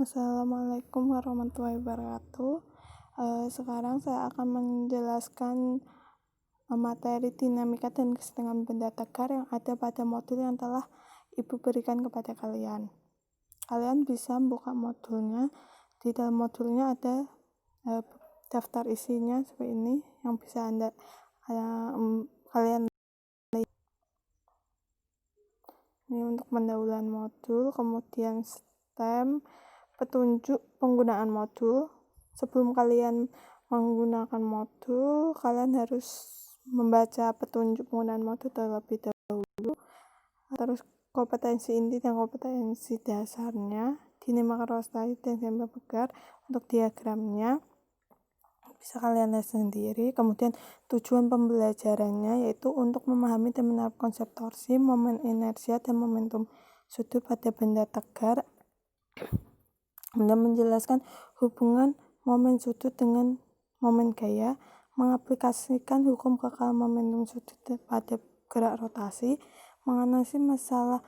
Assalamualaikum warahmatullahi wabarakatuh. Sekarang saya akan menjelaskan materi dinamika dan kesetimbangan benda tegar yang ada pada modul yang telah Ibu berikan kepada kalian. Kalian bisa buka modulnya. Di dalam modulnya ada daftar isinya seperti ini yang bisa kalian lihat. Ini untuk pendahuluan modul, kemudian STEM, petunjuk penggunaan modul. Sebelum kalian menggunakan modul, kalian harus membaca petunjuk penggunaan modul terlebih dahulu. Terus kompetensi inti dan kompetensi dasarnya, dinamika rotasi dan dinamika tegar. Untuk diagramnya bisa kalian lihat sendiri. Kemudian tujuan pembelajarannya yaitu untuk memahami dan menerapkan konsep torsi, momen inersia, dan momentum sudut pada benda tegar, dan menjelaskan hubungan momen sudut dengan momen gaya, mengaplikasikan hukum kekal momentum sudut pada gerak rotasi, menganalisis masalah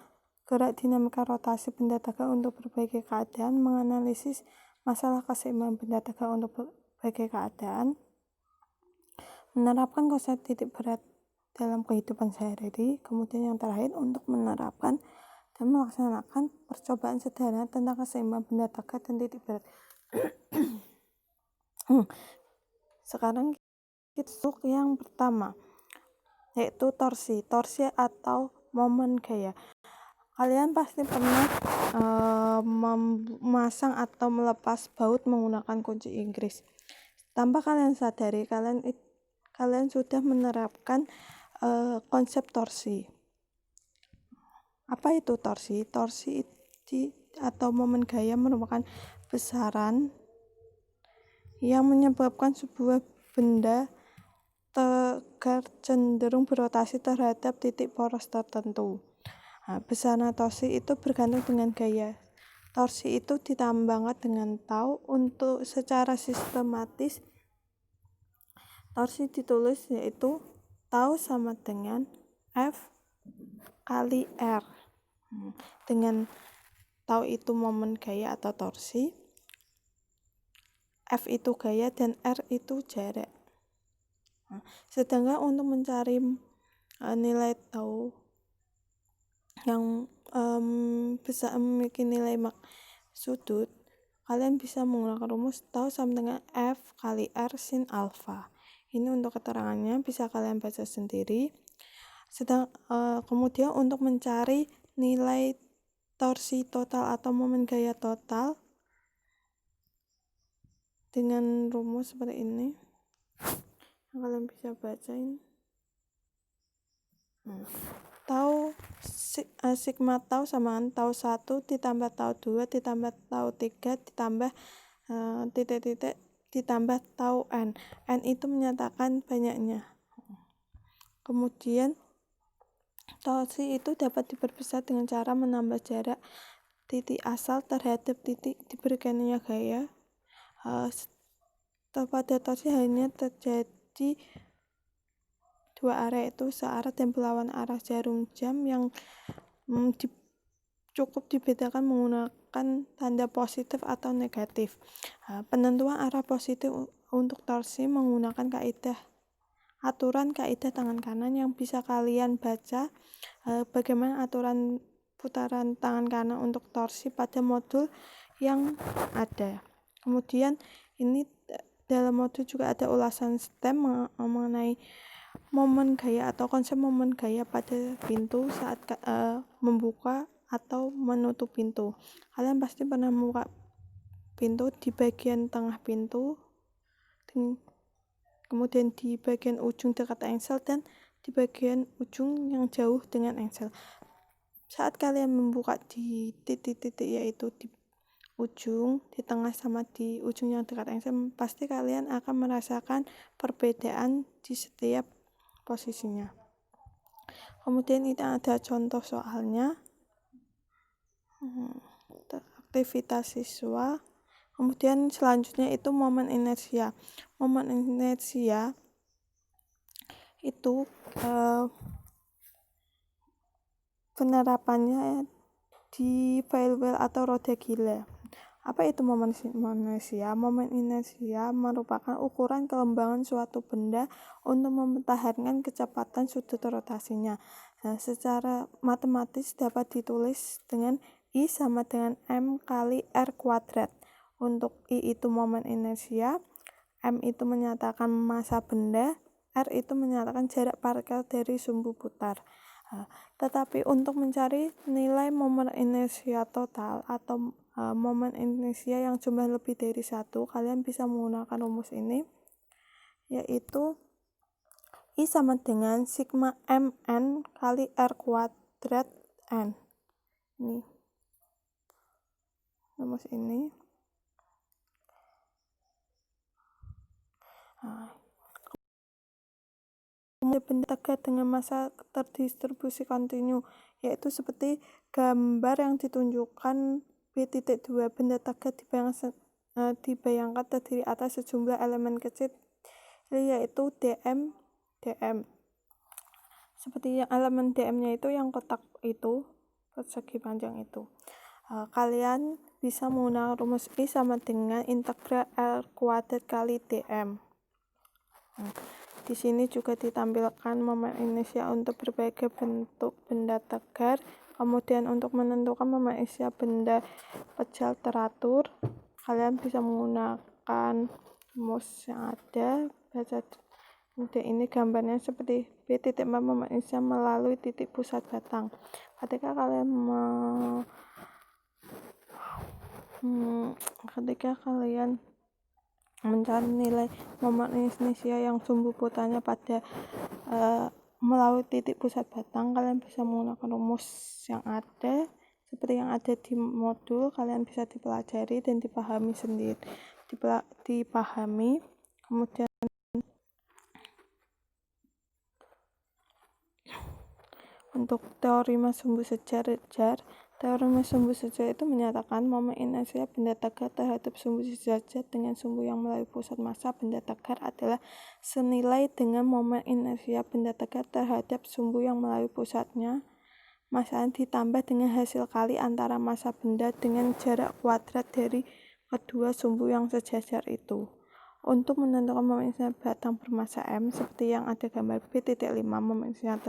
gerak dinamika rotasi benda tegar untuk berbagai keadaan, menganalisis masalah keseimbangan benda tegar untuk berbagai keadaan, menerapkan konsep titik berat dalam kehidupan sehari-hari. Kemudian yang terakhir, untuk menerapkan dan melaksanakan percobaan sederhana tentang keseimbangan benda tegar dan titik berat. Sekarang kita masuk yang pertama, yaitu torsi atau momen gaya. Kalian pasti pernah memasang atau melepas baut menggunakan kunci Inggris. Tanpa kalian sadari, kalian sudah menerapkan konsep torsi. Apa itu torsi? Torsi atau momen gaya merupakan besaran yang menyebabkan sebuah benda tegar cenderung berotasi terhadap titik poros tertentu. Besaran torsi itu bergantung dengan gaya. Torsi itu ditambahkan dengan tau. Untuk secara sistematis, torsi ditulis yaitu tau sama dengan F kali R. Dengan tau itu momen gaya atau torsi, F itu gaya, dan R itu jarak. Sedangkan untuk mencari nilai tau yang bisa memiliki nilai sudut, kalian bisa menggunakan rumus tau sama dengan F kali R sin alfa. Ini untuk keterangannya bisa kalian baca sendiri. Kemudian untuk mencari nilai torsi total atau momen gaya total dengan rumus seperti ini yang kalian bisa bacain. Sigma tau sama tau 1 ditambah tau 2 ditambah tau 3 ditambah titik-titik ditambah tau n. N itu menyatakan banyaknya. Kemudian torsi itu dapat diperbesar dengan cara menambah jarak titik asal terhadap titik diberikannya gaya. Pada torsi hanya terjadi dua arah, yaitu searah dan berlawan arah jarum jam yang cukup dibedakan menggunakan tanda positif atau negatif. Penentuan arah positif untuk torsi menggunakan aturan kaidah tangan kanan yang bisa kalian baca bagaimana aturan putaran tangan kanan untuk torsi pada modul yang ada. Kemudian ini dalam modul juga ada ulasan STEM mengenai momen gaya atau konsep momen gaya pada pintu saat membuka atau menutup pintu. Kalian pasti pernah membuka pintu di bagian tengah pintu, kemudian di bagian ujung dekat engsel, dan di bagian ujung yang jauh dengan engsel. Saat kalian membuka di titik-titik, yaitu di ujung, di tengah, sama di ujung yang dekat engsel, pasti kalian akan merasakan perbedaan di setiap posisinya. Kemudian ini ada contoh soalnya, aktivitas siswa. Kemudian selanjutnya itu momen inersia. Momen inersia itu penerapannya di flywheel atau roda gila. Apa itu momen inersia? Momen inersia merupakan ukuran kelembangan suatu benda untuk mempertahankan kecepatan sudut rotasinya. Nah, secara matematis dapat ditulis dengan I sama dengan M kali R kuadrat. Untuk I itu momen inersia, M itu menyatakan massa benda, R itu menyatakan jarak partikel dari sumbu putar. Tetapi untuk mencari nilai momen inersia total atau momen inersia yang jumlah lebih dari 1, kalian bisa menggunakan rumus ini, yaitu I sama dengan sigma mn kali R kuadrat n. Ini rumus ini. Benda tegak dengan massa terdistribusi kontinu, yaitu seperti gambar yang ditunjukkan B.2. Benda tegak dibayangkan terdiri atas sejumlah elemen kecil, yaitu dm. Seperti yang elemen dm-nya itu yang kotak itu, persegi panjang itu. Kalian bisa menggunakan rumus I sama dengan integral R kuadrat kali dm. Di sini juga ditampilkan momen inersia untuk berbagai bentuk benda tegar. Kemudian untuk menentukan momen inersia benda pejal teratur, kalian bisa menggunakan rumus yang ada. Kemudian ini gambarnya seperti B.4 momen inersia melalui titik pusat batang. Ketika kalian mencari nilai momen inersia yang sumbu putarnya pada melalui titik pusat batang, kalian bisa menggunakan rumus yang ada seperti yang ada di modul. Kalian bisa dipelajari dan dipahami sendiri, kemudian untuk teorema sumbu sejar. Teorema sumbu sejar itu menyatakan momen inersia benda tegar terhadap sumbu sejajar dengan sumbu yang melalui pusat massa benda tegar adalah senilai dengan momen inersia benda tegar terhadap sumbu yang melalui pusatnya massa ditambah dengan hasil kali antara massa benda dengan jarak kuadrat dari kedua sumbu yang sejajar itu. Untuk menentukan momen inersia batang bermassa M, seperti yang ada gambar B.5, momen inersia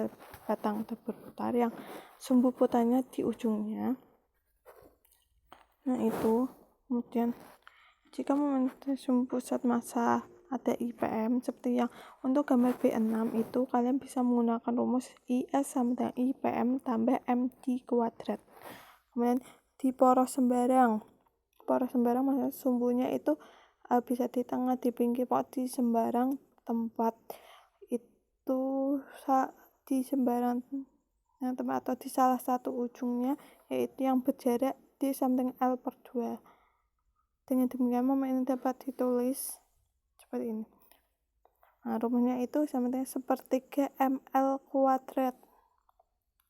batang berputar yang sumbu putarnya di ujungnya. Nah itu, kemudian jika momen sumbu pusat massa ada IPM, seperti yang untuk gambar B6 itu, kalian bisa menggunakan rumus IS sama dengan IPM tambah MD kuadrat. Kemudian di poros sembarang maksudnya sumbunya itu bisa di tengah, di pinggir, di sembarang tempat itu, di sembarang tempat atau di salah satu ujungnya, yaitu yang berjarak D sama dengan L/2. Dengan demikian momen ini dapat ditulis seperti ini. Nah, rumusnya itu sama dengan sepertiga ml kuadrat.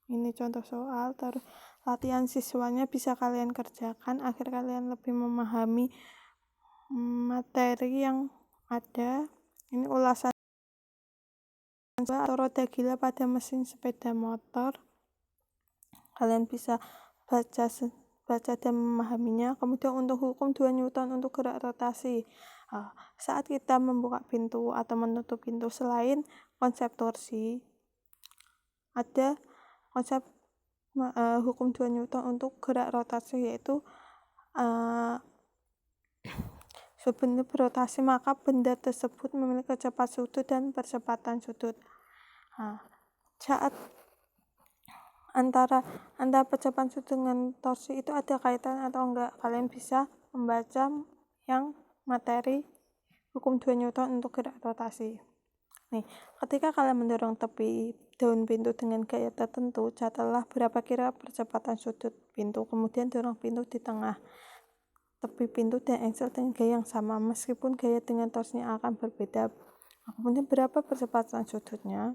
Ini contoh soal, terus latihan siswanya bisa kalian kerjakan agar kalian lebih memahami materi yang ada. Ini ulasan atau roda gila pada mesin sepeda motor. Kalian bisa baca dan memahaminya. Kemudian untuk hukum 2 Newton untuk gerak rotasi. Saat kita membuka pintu atau menutup pintu, selain konsep torsi, ada konsep hukum 2 Newton untuk gerak rotasi, yaitu sebelum berotasi maka benda tersebut memiliki kecepatan sudut dan percepatan sudut. Saat antara percepatan sudut dengan torsi itu ada kaitan atau enggak, kalian bisa membaca yang materi hukum 2 Newton untuk gerak rotasi. Nih, ketika kalian mendorong tepi daun pintu dengan gaya tertentu, catatlah berapa kira percepatan sudut pintu, kemudian dorong pintu di tengah tepi pintu dan engsel dengan gaya yang sama, meskipun gaya dengan torsinya akan berbeda. Kemudian berapa percepatan sudutnya?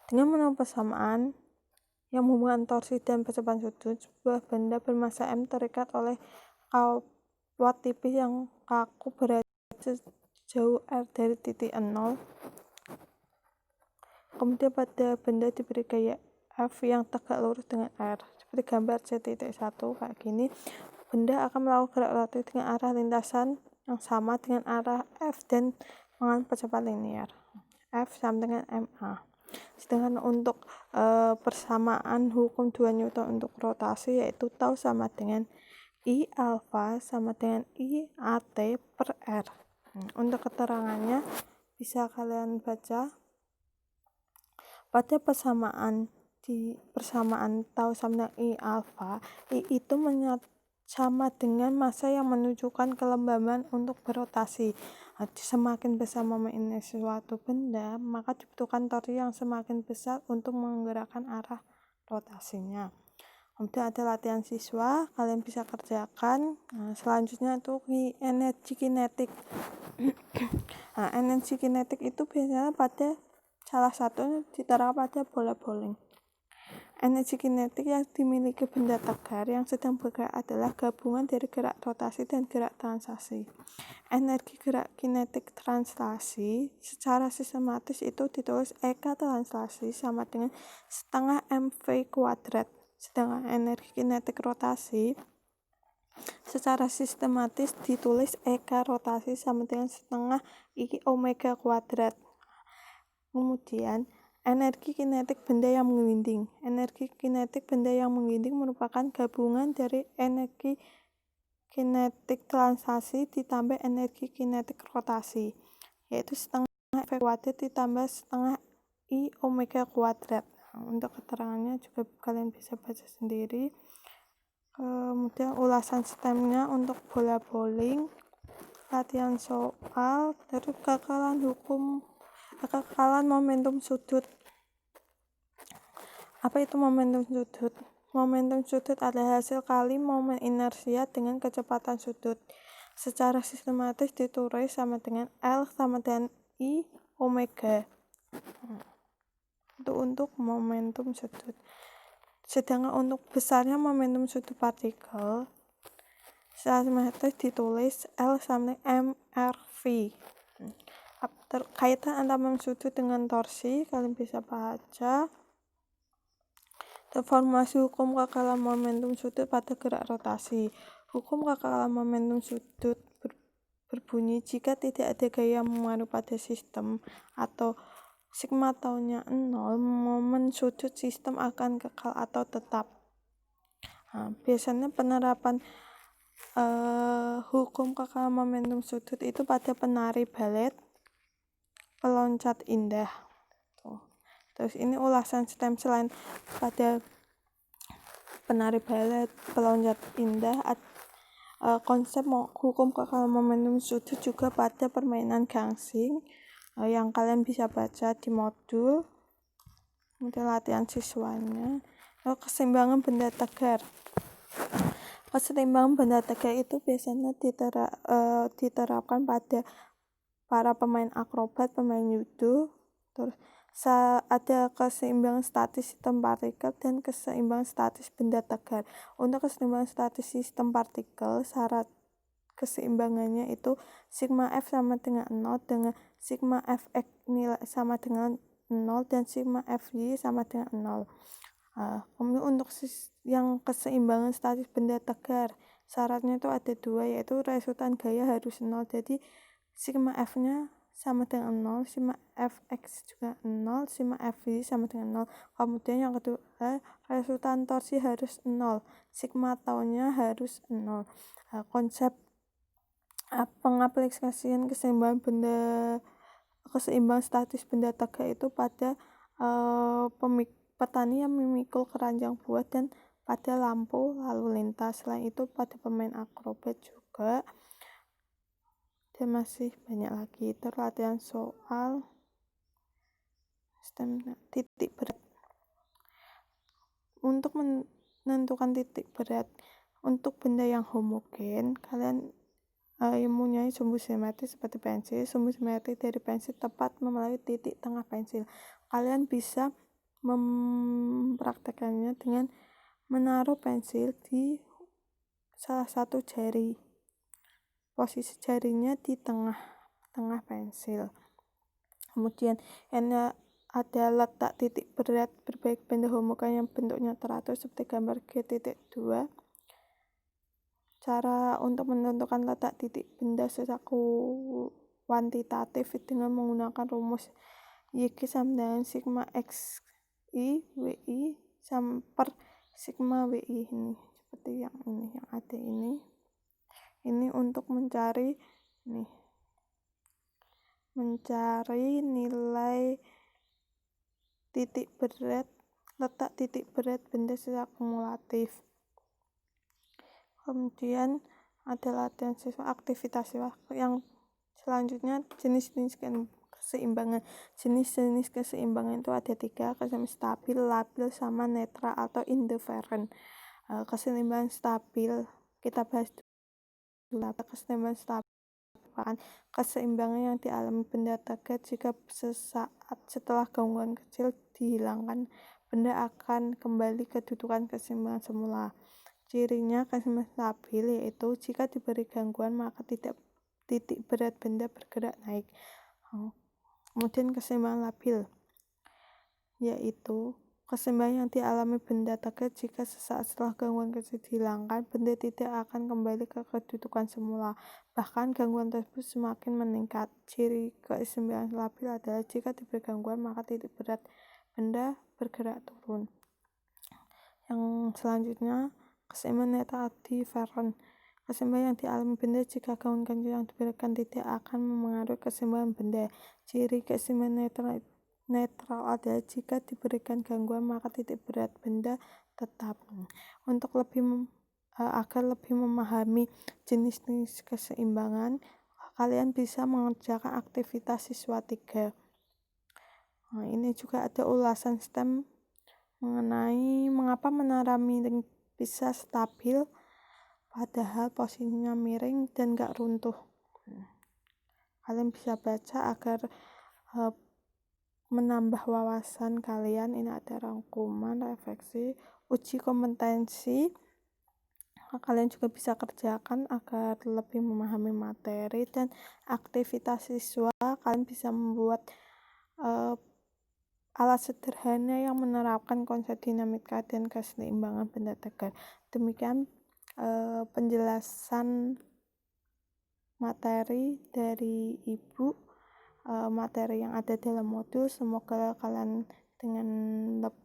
Dengan menemukan persamaan yang menghubungkan torsi dan percepatan sudut, sebuah benda bermassa M terikat oleh kawat tipis yang kaku berada sejauh R dari titik 0. Kemudian pada benda diberi gaya F yang tegak lurus dengan R, seperti gambar C.1 kayak gini. benda akan melakukan gerak rotatif dengan arah lintasan yang sama dengan arah F dan dengan percepatan linear. F sama dengan ma. Sedangkan untuk persamaan hukum 2 Newton untuk rotasi, yaitu tau sama dengan I alfa sama dengan I AT per R. Untuk keterangannya bisa kalian baca pada persamaan tau sama dengan I alfa, I itu sama dengan massa yang menunjukkan kelembaban untuk berotasi. Semakin besar momen inersi suatu benda, maka dibutuhkan torsi yang semakin besar untuk menggerakkan arah rotasinya. Kemudian ada latihan siswa, kalian bisa kerjakan. Selanjutnya itu energi kinetik. Energi kinetik itu biasanya pada salah satunya diterapkan pada bola bowling. Energi kinetik yang dimiliki benda tegar yang sedang bergerak adalah gabungan dari gerak rotasi dan gerak translasi. Energi gerak kinetik translasi secara sistematis itu ditulis Eka translasi sama dengan setengah mv kuadrat. Sedangkan energi kinetik rotasi secara sistematis ditulis Eka rotasi sama dengan setengah I omega kuadrat. Kemudian energi kinetik benda yang menggelinding. Energi kinetik benda yang menggelinding merupakan gabungan dari energi kinetik translasi ditambah energi kinetik rotasi, yaitu setengah V kuadrat ditambah setengah I omega kuadrat. Untuk keterangannya juga kalian bisa baca sendiri. Kemudian ulasan sistemnya untuk bola bowling, latihan soal, terus kekekalan momentum sudut. Apa itu momentum sudut? Momentum sudut adalah hasil kali momen inersia dengan kecepatan sudut. Secara sistematis ditulis sama dengan L sama dengan I omega. Itu untuk momentum sudut. Sedangkan untuk besarnya momentum sudut partikel, secara sistematis ditulis L sama dengan mRV. Kaitan antara momentum sudut dengan torsi kalian bisa baca. Formulasi hukum kekekalan momentum sudut pada gerak rotasi. Hukum kekekalan momentum sudut berbunyi jika tidak ada gaya yang mengaruh pada sistem atau sigma taunya 0, momen sudut sistem akan kekal atau tetap. Biasanya penerapan hukum kekekalan momentum sudut itu pada penari balet, peloncat indah. Terus ini ulasan sistem selain pada penari balet, peloncat indah, konsep hukum kekekalan momentum sudut juga pada permainan gangsing yang kalian bisa baca di modul. Kemudian latihan siswanya. Keseimbangan benda tegar. Keseimbangan benda tegar itu biasanya diterapkan pada para pemain akrobat, pemain judo. Terus ada keseimbangan statis sistem partikel dan keseimbangan statis benda tegar. Untuk keseimbangan statis sistem partikel, syarat keseimbangannya itu sigma F sama dengan 0 dengan sigma Fx nilai sama dengan 0 dan sigma Fy sama dengan 0. Kemudian untuk yang keseimbangan statis benda tegar, syaratnya itu ada 2, yaitu resultan gaya harus 0. Jadi sigma F-nya sama dengan 0, sigma Fx juga 0, sigma Fy sama dengan 0. Kemudian yang kedua, resultan torsi harus 0, sigma tau-nya harus 0. Konsep pengaplikasian keseimbangan statis benda tegar itu pada petani yang memikul keranjang buah dan pada lampu lalu lintas. Selain itu pada pemain akrobat juga. Dan masih banyak lagi. Latihan soal sistem titik berat. Untuk menentukan titik berat untuk benda yang homogen, kalian mempunyai sumbu simetris seperti pensil. Sumbu simetris dari pensil tepat melalui titik tengah pensil. Kalian bisa mempraktekannya dengan menaruh pensil di salah satu jari. Posisi jarinya di tengah pensil. Kemudian ada letak titik berat berbagai benda homogen yang bentuknya teratur seperti gambar G.2. Cara untuk menentukan letak titik benda secara kuantitatif dengan menggunakan rumus Y sama dengan sigma X I WI sama per sigma WI ini, seperti yang ini yang ada ini untuk mencari nilai letak titik berat benda secara kumulatif. Kemudian ada latihan siswa, aktivitas siswa yang selanjutnya jenis-jenis keseimbangan. Jenis-jenis keseimbangan itu ada 3, keseimbangan stabil, labil, sama netral atau indifferent. Keseimbangan stabil kita bahas dulu. Keseimbangan stabil keseimbangan yang dialami benda tegak jika sesaat setelah gangguan kecil dihilangkan, benda akan kembali ke kedudukan keseimbangan semula. Cirinya keseimbangan stabil yaitu jika diberi gangguan maka titik berat benda bergerak naik. Kemudian keseimbangan labil yaitu keseimbangan yang dialami benda tegak jika sesaat setelah gangguan kecil dihilangkan, benda tidak akan kembali ke kedudukan semula, bahkan gangguan tersebut semakin meningkat. Ciri keseimbangan labil adalah jika diberi gangguan maka titik berat benda bergerak turun. Yang selanjutnya keseimbangan netral different. Keseimbangan yang dialami benda jika gangguan kecil yang diberikan tidak akan memengaruhi keseimbangan benda. Ciri keseimbangan netral adalah jika diberikan gangguan maka titik berat benda tetap. Untuk agar lebih memahami jenis-jenis keseimbangan, kalian bisa mengerjakan aktivitas siswa 3. Ini juga ada ulasan STEM mengenai mengapa menara miring bisa stabil padahal posisinya miring dan gak runtuh. Kalian bisa baca agar menambah wawasan kalian. Ini ada rangkuman, refleksi, uji kompetensi. Kalian juga bisa kerjakan agar lebih memahami materi, dan aktivitas siswa kalian bisa membuat alat sederhana yang menerapkan konsep dinamika dan keseimbangan benda tegak. Demikian penjelasan materi dari Ibu, materi yang ada dalam modul. Semoga kalian dengan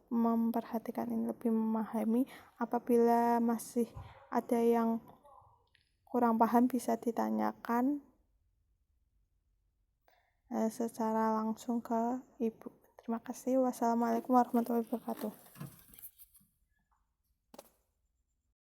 memperhatikan ini lebih memahami. Apabila masih ada yang kurang paham bisa ditanyakan secara langsung ke Ibu. Terima kasih. Wassalamualaikum warahmatullahi wabarakatuh.